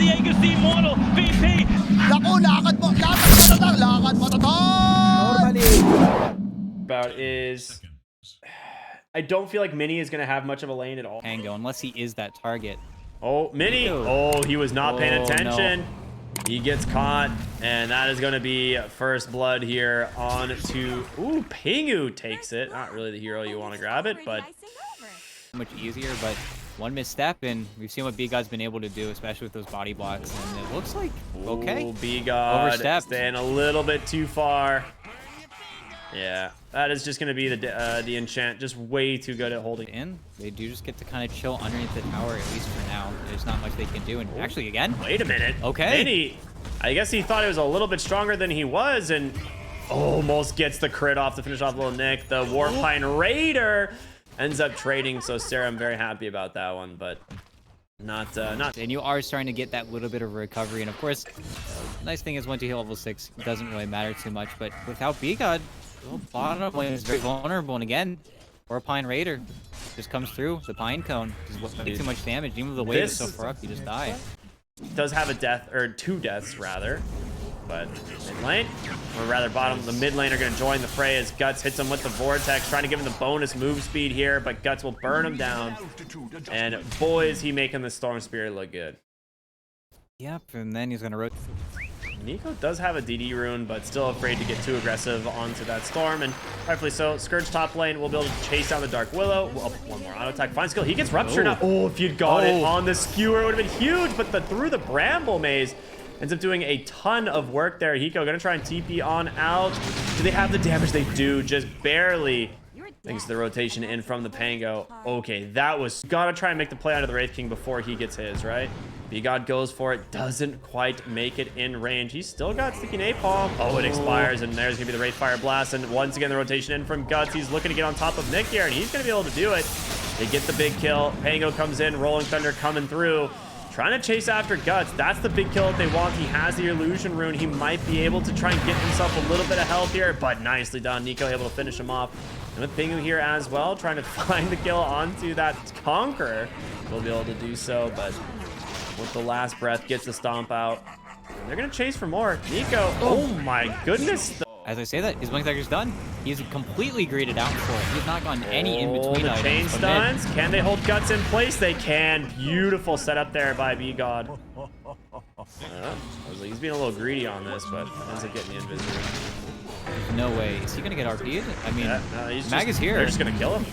Diego si Immortal, VP. Naku, lakad mo tatang, lakad mo tatang! About is I don't feel like Mini is going to have much of a lane at all. Pango, unless he is that target. Oh, Mini. Oh, he was not paying attention. No. He gets caught, and that is going to be first blood here on to... Ooh, Pingu takes it. Not really the hero you want to grab it, but... Much easier, but one misstep, and we've seen what B-God's been able to do, especially with those body blocks, and it looks like, okay. B-God overstepped. Staying a little bit too far. Yeah, that is just going to be the enchant. Just way too good at holding. In, they do just get to kind of chill underneath the tower, at least for now. There's not much they can do. And actually, again. Wait a minute. Okay. Mini, I guess he thought it was a little bit stronger than he was, and almost gets the crit off to finish off little Nick. The Warpine Raider ends up trading. So Sarah, I'm very happy about that one, but not. And you are starting to get that little bit of recovery. And of course, nice thing is once you hit level 6, it doesn't really matter too much. But without B-God, bottom lane is very vulnerable, and again, Warpine Raider just comes through the pine cone. Just way too much damage. Even with the wave is so far up, you just die. Does have a death, or 2 deaths rather, but mid lane, or rather bottom, the mid lane are going to join the fray as Guts hits him with the vortex, trying to give him the bonus move speed here, but Guts will burn him down. And boy, is he making the Storm Spirit look good. Yep, and then he's going to rotate. Nico does have a DD rune, but still afraid to get too aggressive onto that Storm, and rightfully so. Scourge top lane will be able to chase down the Dark Willow. Well, one more auto attack. Fine skill. He gets Rupture now. Oh, if you'd got it on the skewer, it would have been huge, but through the Bramble Maze ends up doing a ton of work there. Hiko gonna try and TP on out. Do they have the damage? They do, just barely. Thanks to the rotation in from the Pango. Okay, that was... Gotta try and make the play out of the Wraith King before he gets his, right? B-God goes for it. Doesn't quite make it in range. He's still got Sticky Napalm. Oh, it expires, and there's gonna be the Wraith Fire Blast. And once again, the rotation in from Guts. He's looking to get on top of Nick here, and he's gonna be able to do it. They get the big kill. Pango comes in. Rolling Thunder coming through. Trying to chase after Guts. That's the big kill that they want. He has the Illusion Rune. He might be able to try and get himself a little bit of health here, but nicely done. Nico able to finish him off. And with Pingu here as well, trying to find the kill onto that Conqueror. We'll be able to do so, but with the last breath, gets the stomp out. And they're going to chase for more. Nico, oh my goodness. As I say that, his Blink Dagger's done. He's completely greated out for it. He's not gotten any in-between the items. Chain stuns. Can they hold Guts in place? They can. Beautiful setup there by B-God. He's being a little greedy on this, but ends up getting the Invisible. There's no way. Is he going to get RP'd? I mean, yeah, Mag is here. They're just going to kill him.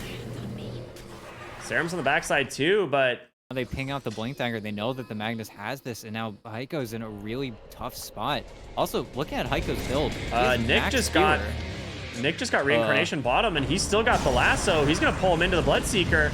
Serum's on the backside too, but... They ping out the Blink Dagger. They know that the Magnus has this, and now Heiko's in a really tough spot. Also, looking at Heiko's build, Nick just got Reincarnation bottom, and he's still got the lasso. He's going to pull him into the Bloodseeker.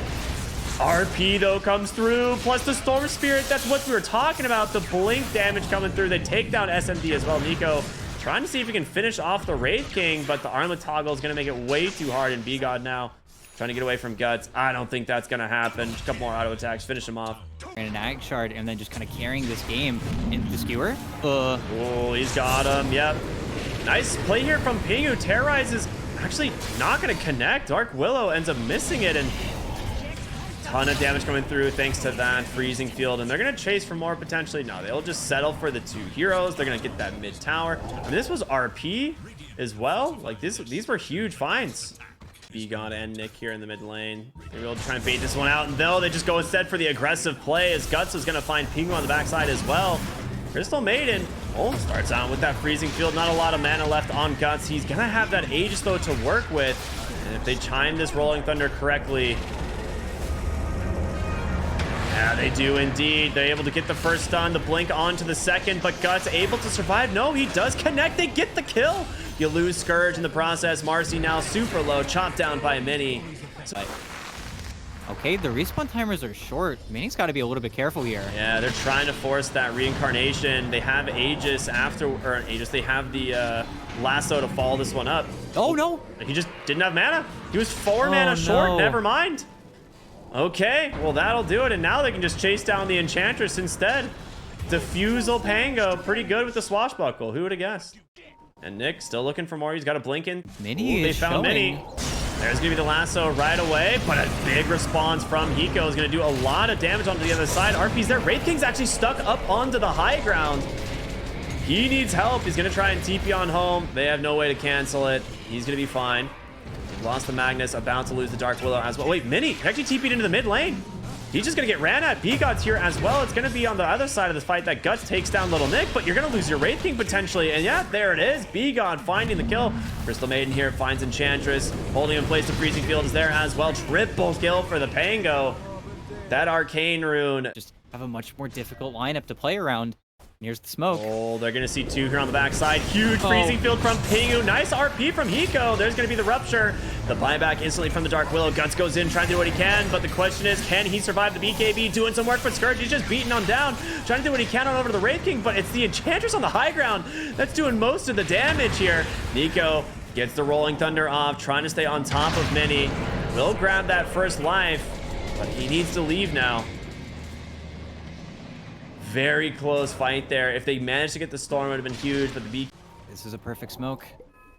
RP, though, comes through, plus the Storm Spirit. That's what we were talking about. The blink damage coming through. They take down SMD as well. Nico trying to see if he can finish off the Wraith King, but the Armlet Toggle is going to make it way too hard, and B-God now trying to get away from Guts. I don't think that's going to happen. Just a couple more auto attacks, finish him off. And an Ag Shard, and then just kind of carrying this game into the skewer. Oh, he's got him. Yep. Nice play here from Pingu. Terrorize is actually not going to connect. Dark Willow ends up missing it, and ton of damage coming through thanks to that freezing field. And they're going to chase for more potentially. No, they'll just settle for the 2 heroes. They're going to get that mid tower. And this was RP as well. Like these were huge finds. B-God and Nick here in the mid lane. Maybe we'll try and bait this one out, and they just go instead for the aggressive play as Guts is going to find Pingu on the backside as well. Crystal Maiden starts out with that freezing field. Not a lot of mana left on Guts. He's going to have that Aegis though to work with, and if they chime this Rolling Thunder correctly, yeah, they do indeed. They're able to get the first stun, the blink onto the second, but Guts able to survive. No, he does connect. They get the kill. You lose Scourge in the process. Marcy now super low, chopped down by Mini. Okay, the respawn timers are short. Mini's got to be a little bit careful here. Yeah, they're trying to force that reincarnation. They have Aegis they have the lasso to follow this one up. Oh no! He just didn't have mana. He was 4 mana short. Never mind. Okay, well that'll do it, and now they can just chase down the Enchantress instead. Diffusal Pango, pretty good with the swashbuckle. Who would have guessed? And Nick still looking for more. He's got a blink in. Mini they found showing. Mini. There's gonna be the lasso right away, but a big response from Hiko is gonna do a lot of damage onto the other side. RP's there. Wraith King's actually stuck up onto the high ground. He needs help. He's gonna try and TP on home. They have no way to cancel it. He's gonna be fine. Lost the Magnus, about to lose the Dark Willow as well. Wait, Mini actually TP'd into the mid lane. He's just gonna get ran at. B-God's here as well. It's gonna be on the other side of this fight that Guts takes down Little Nick, but you're gonna lose your Wraith King potentially. And yeah, there it is. B-God finding the kill. Crystal Maiden here finds Enchantress. Holding in place the Freezing Field is there as well. Triple kill for the Pango. That Arcane Rune. Just have a much more difficult lineup to play around. Here's the smoke. Oh, they're going to see two here on the backside. Huge Freezing Field from Pingu. Nice RP from Hiko. There's going to be the Rupture. The buyback instantly from the Dark Willow. Guts goes in, trying to do what he can, but the question is, can he survive the BKB? Doing some work, but Scourge, he's just beating on down, trying to do what he can on over to the Wraith King, but it's the Enchantress on the high ground that's doing most of the damage here. Nico gets the Rolling Thunder off, trying to stay on top of Mini. Will grab that first life, but he needs to leave now. Very close fight there. If they managed to get the storm, it would have been huge, but the B... This is a perfect smoke.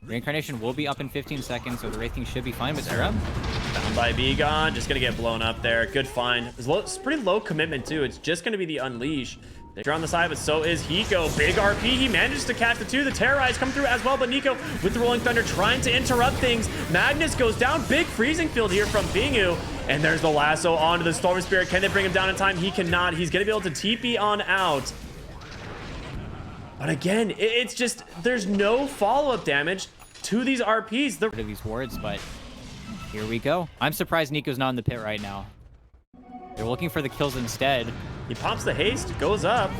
Reincarnation will be up in 15 seconds, so the Wraith King should be fine with Sarah. Down by B-Gon, just gonna get blown up there. Good find. It's pretty low commitment too. It's just gonna be the Unleash. They're on the side, but so is Hiko. Big RP, he manages to catch the two. The Terrorize come through as well, but Nico with the Rolling Thunder trying to interrupt things. Magnus goes down. Big Freezing Field here from Pingu. And there's the lasso onto the Storm Spirit. Can they bring him down in time? He cannot. He's gonna be able to TP on out. But again, it's just, there's no follow-up damage to these RPs. Rid of these wards, but here we go. I'm surprised Nico's not in the pit right now. They're looking for the kills instead. He pops the haste, goes up.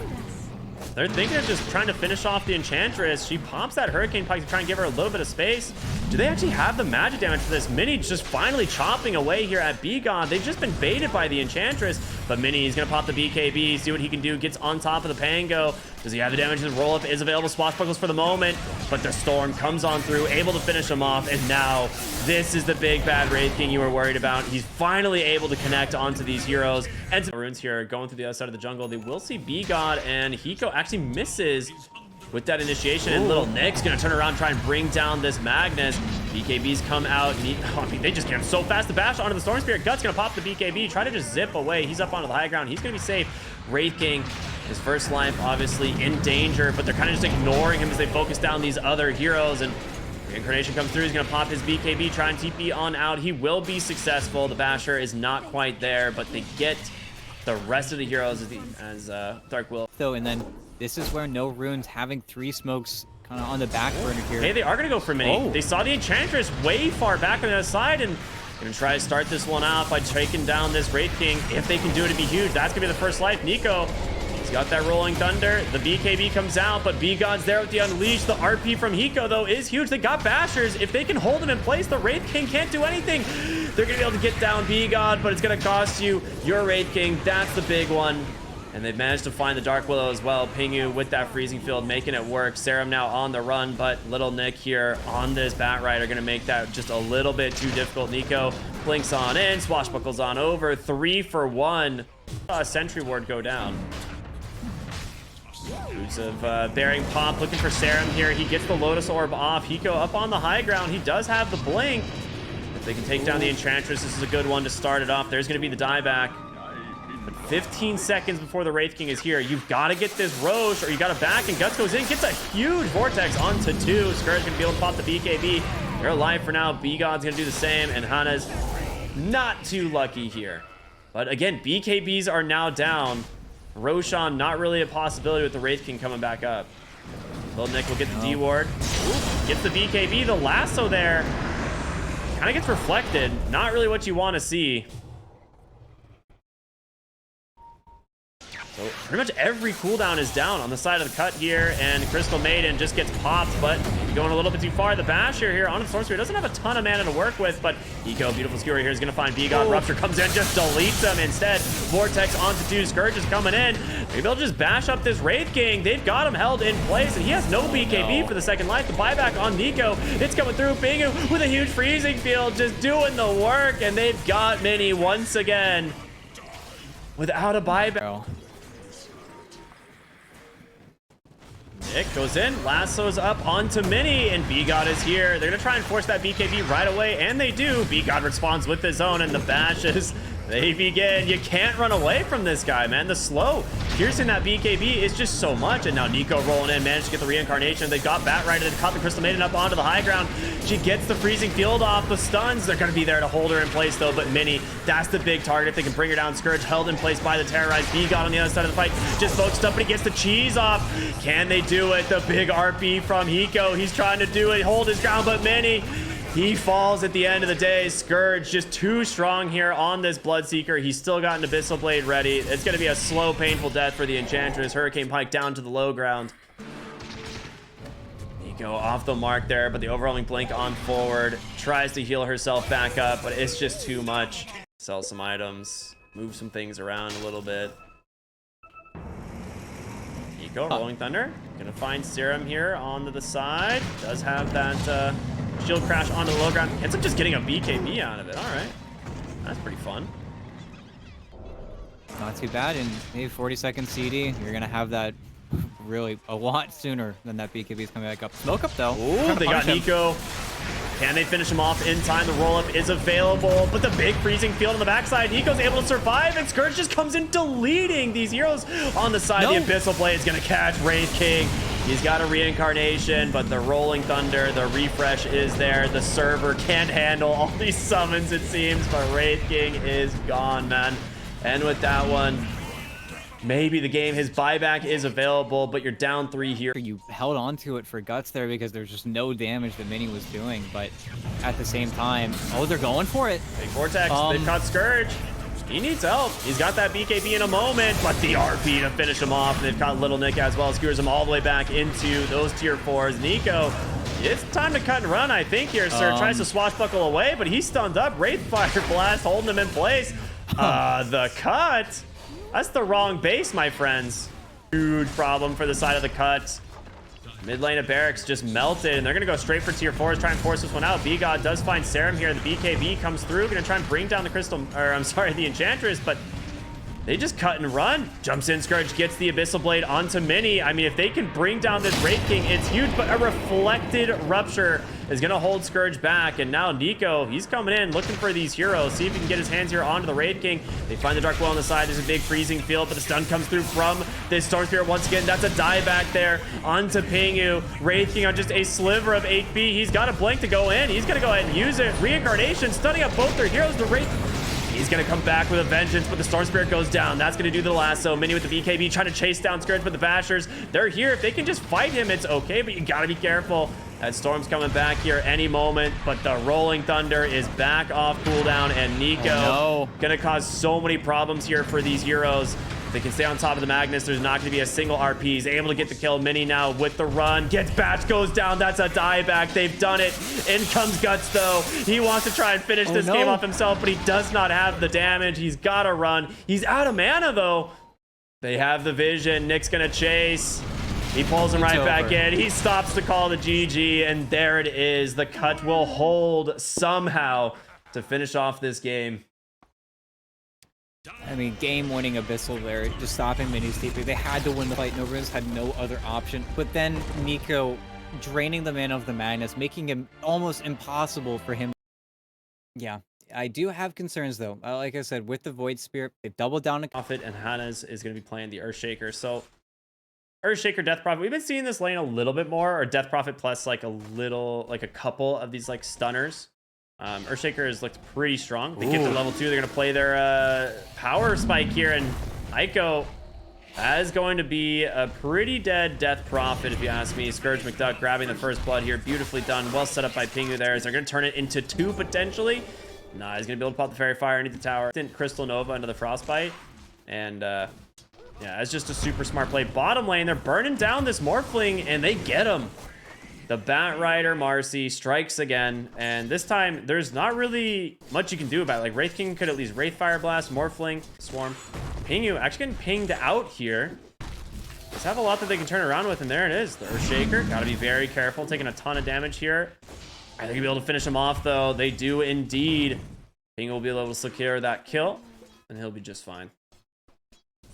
They're thinking of just trying to finish off the Enchantress. She pops that Hurricane Pike to try and give her a little bit of space. Do they actually have the magic damage for this? Mini just finally chopping away here at B-Gon. They've just been baited by the Enchantress, but Mini is going to pop the BKB, see what he can do, gets on top of the Pango. Does he have the damage? His roll-up is available. Swashbuckles for the moment, but the Storm comes on through, able to finish him off, and now this is the big bad Wraith King you were worried about. He's finally able to connect onto these heroes. And the runes here going through the other side of the jungle. They will see B-God, and Hiko actually misses with that initiation. And Little Nick's gonna turn around, try and bring down this Magnus. BKBs come out. I mean, they just get him so fast. The bash onto the Storm Spirit. Guts gonna pop the BKB, try to just zip away. He's up onto the high ground. He's gonna be safe. Wraith King, his first life obviously in danger, but they're kind of just ignoring him as they focus down these other heroes. And Reincarnation comes through. He's gonna pop his BKB, try and TP on out. He will be successful. The basher is not quite there, but they get the rest of the heroes as Dark Will. So, and then this is where no runes having 3 smokes kind of on the back burner here. Hey, they are gonna go for Mini. They saw the Enchantress way far back on the other side, and gonna try to start this one out by taking down this Wraith King. If they can do it, it'd be huge. That's gonna be the first life. Nico, he's got that Rolling Thunder. The BKB comes out, but B-God's there with the Unleash. The RP from Hiko, though, is huge. They got Bashers. If they can hold him in place, the Wraith King can't do anything. They're gonna be able to get down B-God, but it's gonna cost you your Wraith King. That's the big one. And they've managed to find the Dark Willow as well. Pingu with that Freezing Field, making it work. Serum now on the run, but Little Nick here on this Bat Ride are going to make that just a little bit too difficult. Nico blinks on in, swashbuckles on over. 3 for 1. A Sentry Ward go down. Boots of Bearing Pop looking for Serum here. He gets the Lotus Orb off. Hiko up on the high ground. He does have the Blink. If they can take down the Enchantress, this is a good one to start it off. There's going to be the dieback. But 15 seconds before the Wraith King is here, you've got to get this Roche, or you got to back, and Guts goes in, gets a huge Vortex onto 2. Scourge going to be able to pop the BKB. They're alive for now. B-God's going to do the same, and Hana's not too lucky here. But again, BKBs are now down. Roshan, not really a possibility with the Wraith King coming back up. Little Nick will get the D-Ward. Gets the BKB, the lasso there. Kind of gets reflected. Not really what you want to see. So pretty much every cooldown is down on the side of the cut here, and Crystal Maiden just gets popped, but going a little bit too far. The Basher here on the Storm Spirit doesn't have a ton of mana to work with, but Hiko, beautiful skewer here, is going to find B-God. Rupture comes in, just deletes them instead. Vortex onto 2. Scourge is coming in. Maybe they'll just bash up this Wraith King. They've got him held in place, and he has no BKB for the second life. The buyback on Nico, it's coming through. Pingu with a huge Freezing Field, just doing the work, and they've got Mini once again without a buyback. Nick goes in, lassos up onto Mini, and BGod is here. They're gonna try and force that BKB right away, and they do. BGod responds with his own, and the bashes, they begin. You can't run away from this guy, man. The slow piercing that BKB is just so much, and now Nico rolling in, managed to get the reincarnation. They got Batrider, they caught the Crystal Maiden up onto the high ground. She gets the freezing field off, the stuns. They're gonna be there to hold her in place though, but Mini, that's the big target. If they can bring her down, Scourge held in place by the terrorized. BGod on the other side of the fight, just focused up, but he gets the cheese off. Can they do it? The big RP from Hiko. He's trying to do it, hold his ground, but Mini, he falls at the end of the day. Scourge just too strong here on this Bloodseeker. He's still got an Abyssal Blade ready. It's going to be a slow, painful death for the Enchantress. Hurricane Pike down to the low ground. Nico off the mark there, but the overwhelming blink on forward. Tries to heal herself back up, but it's just too much. Sell some items. Move some things around a little bit. Nico, Rolling Thunder. Gonna find Serum here onto the side. Does have that shield crash onto the low ground. Ends up just getting a BKB out of it. All right. That's pretty fun. Not too bad. In maybe 40-second CD, you're going to have that really a lot sooner than that BKB is coming back up. Smoke up, though. Ooh, they got Nico. Can they finish him off in time? The roll-up is available, but the big freezing field on the backside, Nico's able to survive, and Scourge just comes in deleting these heroes on the side. The Abyssal Blade is going to catch Wraith King. He's got a reincarnation, but the Rolling Thunder, the refresh is there. The server can't handle all these summons, it seems, but Wraith King is gone, man. And with that one, maybe the game, his buyback is available, but you're down 3 here. You held on to it for guts there because there's just no damage that Mini was doing, but at the same time, oh, they're going for it. Big Vortex, they've caught Scourge. He needs help. He's got that BKB in a moment, but the RP to finish him off. They've caught Little Nick as well. Skewers him all the way back into those tier 4s. Nico, it's time to cut and run, I think, here, sir. Tries to swashbuckle away, but he's stunned up. Wraithfire Blast holding him in place. The cut. That's the wrong base, my friends. Huge problem for the side of the cut. Mid lane of Barracks just melted, and they're going to go straight for tier 4s, try and force this one out. BGod does find Serum here. The BKB comes through, going to try and bring down the Crystal, or I'm sorry, the Enchantress, but they just cut and run. Jumps in, Scourge gets the Abyssal Blade onto Mini. I mean, if they can bring down this Wraith King, it's huge, but a reflected Rupture is going to hold Scourge back. And now Nico, he's coming in, looking for these heroes, see if he can get his hands here onto the Wraith King. They find the Dark Well on the side. There's a big freezing field, but the stun comes through from this Storm Spirit once again. That's a die back there onto Pingu. Wraith King on just a sliver of HP. He's got a blink to go in. He's going to go ahead and use it. Reincarnation, stunning up both their heroes. The Wraith, he's going to come back with a vengeance, but the Storm Spirit goes down. That's going to do the lasso. Mini with the BKB trying to chase down Scourge, but the Bashers, they're here. If they can just fight him, it's okay, but you got to be careful. That Storm's coming back here any moment, but the Rolling Thunder is back off cooldown, and Nico going to cause so many problems here for these heroes. If they can stay on top of the Magnus, there's not going to be a single RP. He's able to get the kill. Mini now with the run. Gets Batch, goes down. That's a dieback. They've done it. In comes Guts, though. He wants to try and finish this game off himself, but he does not have the damage. He's got to run. He's out of mana, though. They have the vision. Nick's going to chase. He pulls him right back in. He stops to call the GG, and there it is. The cut will hold somehow to finish off this game. I mean, game-winning Abyssal there, just stopping Mini's TP. They had to win the fight. Nobriz had no other option. But then Nico draining the mana of the Magnus, making him almost impossible for him. Yeah, I do have concerns, though. Like I said, with the Void Spirit, they've doubled down. Prophet and Hannah's is going to be playing the Earthshaker. So Earthshaker, Death Prophet. We've been seeing this lane a little bit more, or Death Prophet plus like a couple of these like stunners. Earthshaker has looked pretty strong. They get to level 2. They're going to play their power spike here, and Aiko, that is going to be a pretty dead Death Prophet, if you ask me. Scourge McDuck grabbing the first blood here. Beautifully done. Well set up by Pingu there. They're going to turn it into 2 potentially. Nah, he's going to be able to pop the Fairy Fire underneath the tower. Crystal Nova into the Frostbite. And yeah, it's just a super smart play. Bottom lane, they're burning down this Morphling, and they get him. The Batrider Marcy strikes again, and this time there's not really much you can do about it. Like Wraith King could at least Wraith Fire Blast, Morphling, Swarm. Pingu actually getting pinged out here. Just have a lot that they can turn around with, and there it is. The Earthshaker, gotta be very careful, taking a ton of damage here. Are they gonna be able to finish him off though? They do indeed. Pingu will be able to secure that kill, and he'll be just fine.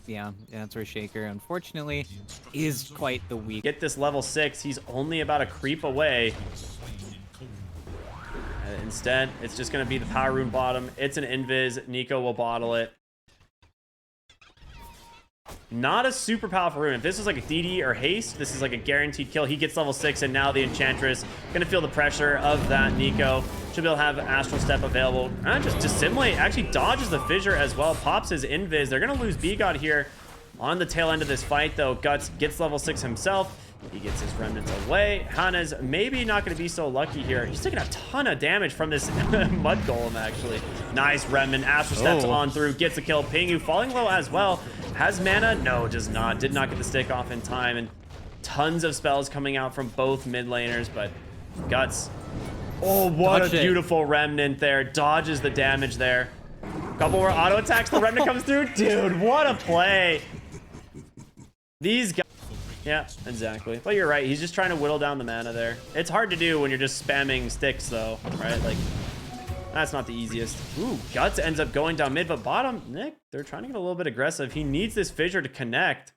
Yeah, that's where Shaker, unfortunately, is quite the weak. Get this level 6. He's only about a creep away. Instead, it's just going to be the power rune bottom. It's an invis. Nico will bottle it. Not a super powerful rune. If this was like a DD or haste, this is like a guaranteed kill. He gets level 6, and now the Enchantress going to feel the pressure of that. Nico should be able to have Astral Step available. Just dissimulate. Actually dodges the fissure as well. Pops his invis. They're going to lose BGod here on the tail end of this fight, though. Guts gets level 6 himself. He gets his remnants away. Hana's maybe not going to be so lucky here. He's taking a ton of damage from this mud golem, actually. Nice remnant. Astral Steps on through. Gets a kill. Pingu falling low as well. Has mana? No, does not. Did not get the stick off in time. And tons of spells coming out from both mid laners, but Guts. Oh, what a beautiful remnant there. Dodges the damage there. Couple more auto attacks. The remnant comes through. Dude, what a play. These guys. Yeah, exactly. But you're right. He's just trying to whittle down the mana there. It's hard to do when you're just spamming sticks, though, right? Like, that's not the easiest. Ooh, Guts ends up going down mid, but bottom, Nick, they're trying to get a little bit aggressive. He needs this fissure to connect.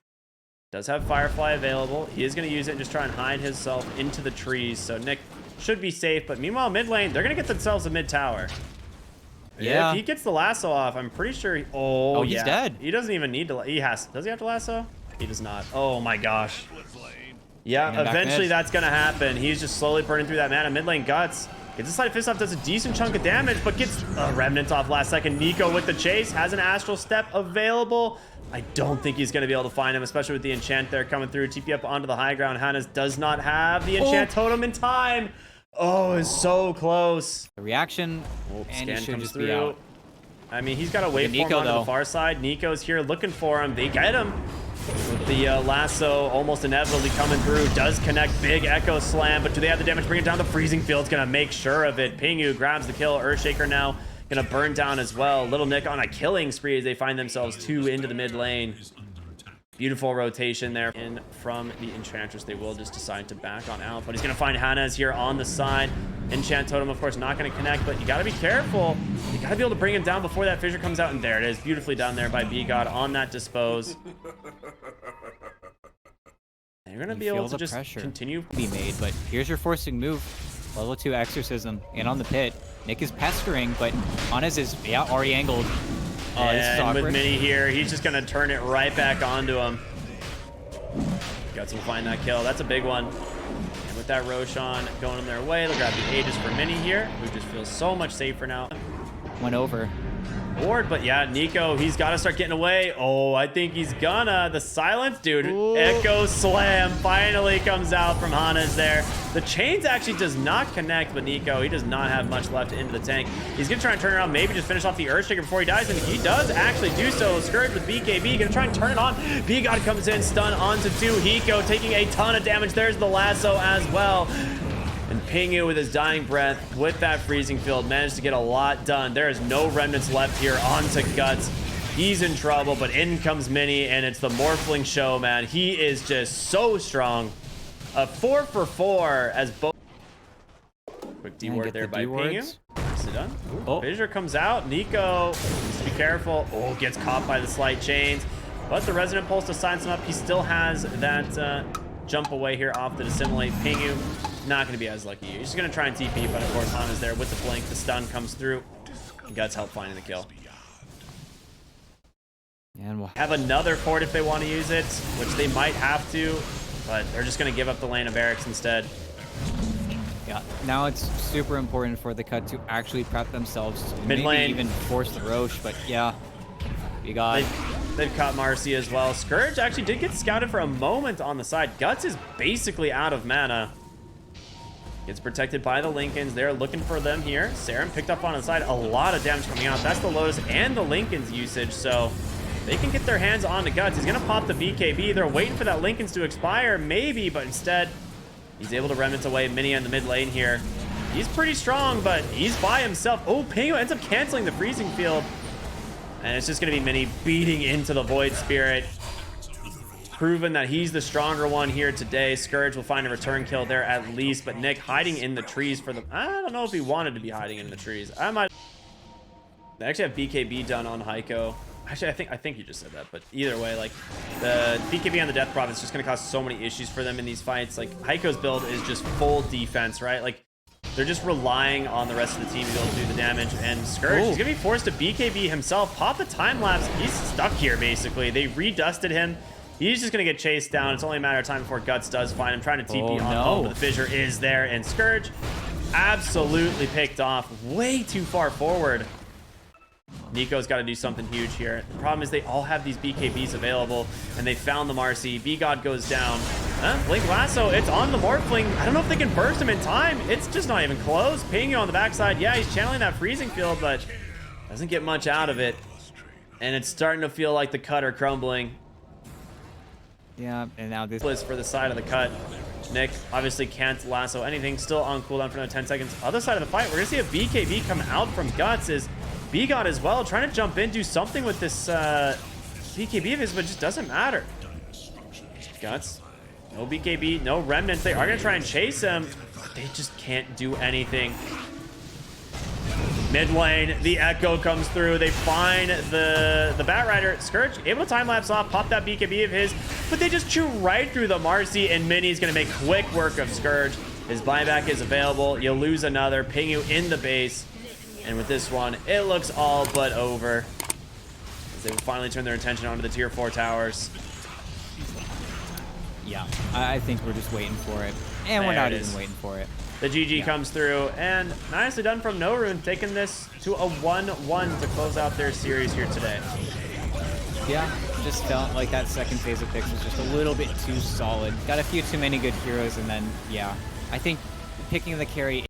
Does have Firefly available. He is going to use it and just try and hide himself into the trees. So Nick should be safe. But meanwhile, mid lane, they're going to get themselves a mid tower. Yeah. If he gets the lasso off, I'm pretty sure. Oh, he's yeah. dead. He doesn't even need to. He has. Does he have to lasso? He does not. Oh my gosh. Yeah, eventually that's going to happen. He's just slowly burning through that mana. Mid lane Guts gets a slight fist off, does a decent chunk of damage, but gets a remnant off last second. Nico with the chase, has an Astral Step available. I don't think he's going to be able to find him, especially with the enchant there coming through. TP up onto the high ground. Hannes does not have the enchant totem in time. Oh, it's so close. The reaction, and he should just be out. I mean, he's got to wait for him onto the far side. Nico's here looking for him. They get him. With the lasso almost inevitably coming through. Does connect. Big Echo Slam, but do they have the damage to bring it down? The Freezing Field's going to make sure of it. Pingu grabs the kill. Earthshaker now going to burn down as well. Little Nick on a killing spree as they find themselves 2 into the mid lane. Beautiful rotation there in from the Enchantress. They will just decide to back on out, but he's going to find Hannes here on the side. Enchant Totem, of course, not going to connect, but you got to be careful. You got to be able to bring him down before that fissure comes out, and there it is. Beautifully done there by BGod on that dispose. And you're going to be able to just continue. Be made, but here's your forcing move. Level 2 Exorcism, and on the pit. Nick is pestering, but Hannes is, already angled. And with Mini here, he's just going to turn it right back onto him. Guts will find that kill. That's a big one. And with that Roshan going in their way, they'll grab the Aegis for Mini here, who just feels so much safer now. Went over. Board, but yeah, Nico, he's got to start getting away. Oh, I think he's gonna. The silence, dude. Ooh. Echo Slam finally comes out from Hannes there. The chains actually does not connect, but Nico, he does not have much left into the tank. He's gonna try and turn around, maybe just finish off the Earthshaker before he dies, and he does actually do so. Scourge with BKB, gonna try and turn it on. BGod comes in, stun onto 2. Hiko taking a ton of damage. There's the lasso as well. And Pingu with his dying breath with that freezing field managed to get a lot done. There is no remnants left here onto Guts. He's in trouble, but in comes Mini, and it's the Morphling show, man. He is just so strong. A 4 for 4 as both. Quick D-ward there by Pingu. Nicely done. Ooh, Fissure comes out. Nico needs to be careful. Oh, gets caught by the slight chains. But the Resonant Pulse to sign him up. He still has that jump away here off the Dissimulate. Pingu not going to be as lucky. He's just going to try and TP, but of course Han is there with the blink. The stun comes through. And Guts help finding the kill. And we'll have another fort if they want to use it, which they might have to, but they're just going to give up the lane of barracks instead. Yeah, now it's super important for the cut to actually prep themselves to mid lane, even force the Roche, but yeah, we got. They've caught Marcy as well. Scourge actually did get scouted for a moment on the side. Guts is basically out of mana. Gets protected by the Lincolns. They're looking for them here. Saren picked up on the side. A lot of damage coming out. That's the Lotus and the Lincolns usage, so they can get their hands on the Guts. He's going to pop the BKB. They're waiting for that Lincolns to expire, maybe, but instead, he's able to remnant away Mini on the mid lane here. He's pretty strong, but he's by himself. Oh, Pingu ends up canceling the freezing field. And it's just going to be Mini beating into the Void Spirit. Proven that he's the stronger one here today. Scourge will find a return kill there at least, but Nick hiding in the trees for the... I don't know if he wanted to be hiding in the trees. I might... They actually have BKB done on Heiko. Actually, I think you just said that, but either way, like the BKB on the Death Prophet is just gonna cause so many issues for them in these fights. Like Heiko's build is just full defense, right? Like they're just relying on the rest of the team to be able to do the damage. And Scourge is gonna be forced to BKB himself, pop the time lapse. He's stuck here basically. They redusted him. He's just gonna get chased down. It's only a matter of time before Guts does find him, trying to TP on home, but the fissure is there, and Scourge absolutely picked off way too far forward. Nico's got to do something huge here. The problem is they all have these BKBs available, and they found the Marcy. B-God goes down. Blink Lasso, it's on the Morphling. I don't know if they can burst him in time. It's just not even close. Pingu on the backside. Yeah, he's channeling that freezing field, but doesn't get much out of it. And it's starting to feel like the cut are crumbling. Yeah, and now this Blitz for the side of the cut. Nick obviously can't lasso anything. Still on cooldown for another 10 seconds. Other side of the fight, we're going to see a BKB come out from Guts. Is B-God as well, trying to jump in, do something with this BKB of his, but it just doesn't matter. Guts, no BKB, no remnants. They are going to try and chase him, but they just can't do anything. Mid lane, the Echo comes through. They find the Batrider. Scourge able to time-lapse off, pop that BKB of his, but they just chew right through the Marcy, and Mini's going to make quick work of Scourge. His buyback is available. You'll lose another. Pingu in the base. And with this one, it looks all but over, as they will finally turn their attention onto the tier 4 towers. Yeah, I think we're just waiting for it. And we're not even waiting for it. The GG comes through, and nicely done from Norune, taking this to a 1-1 to close out their series here today. Yeah, just felt like that second phase of picks was just a little bit too solid. Got a few too many good heroes, and then, yeah, I think picking the carry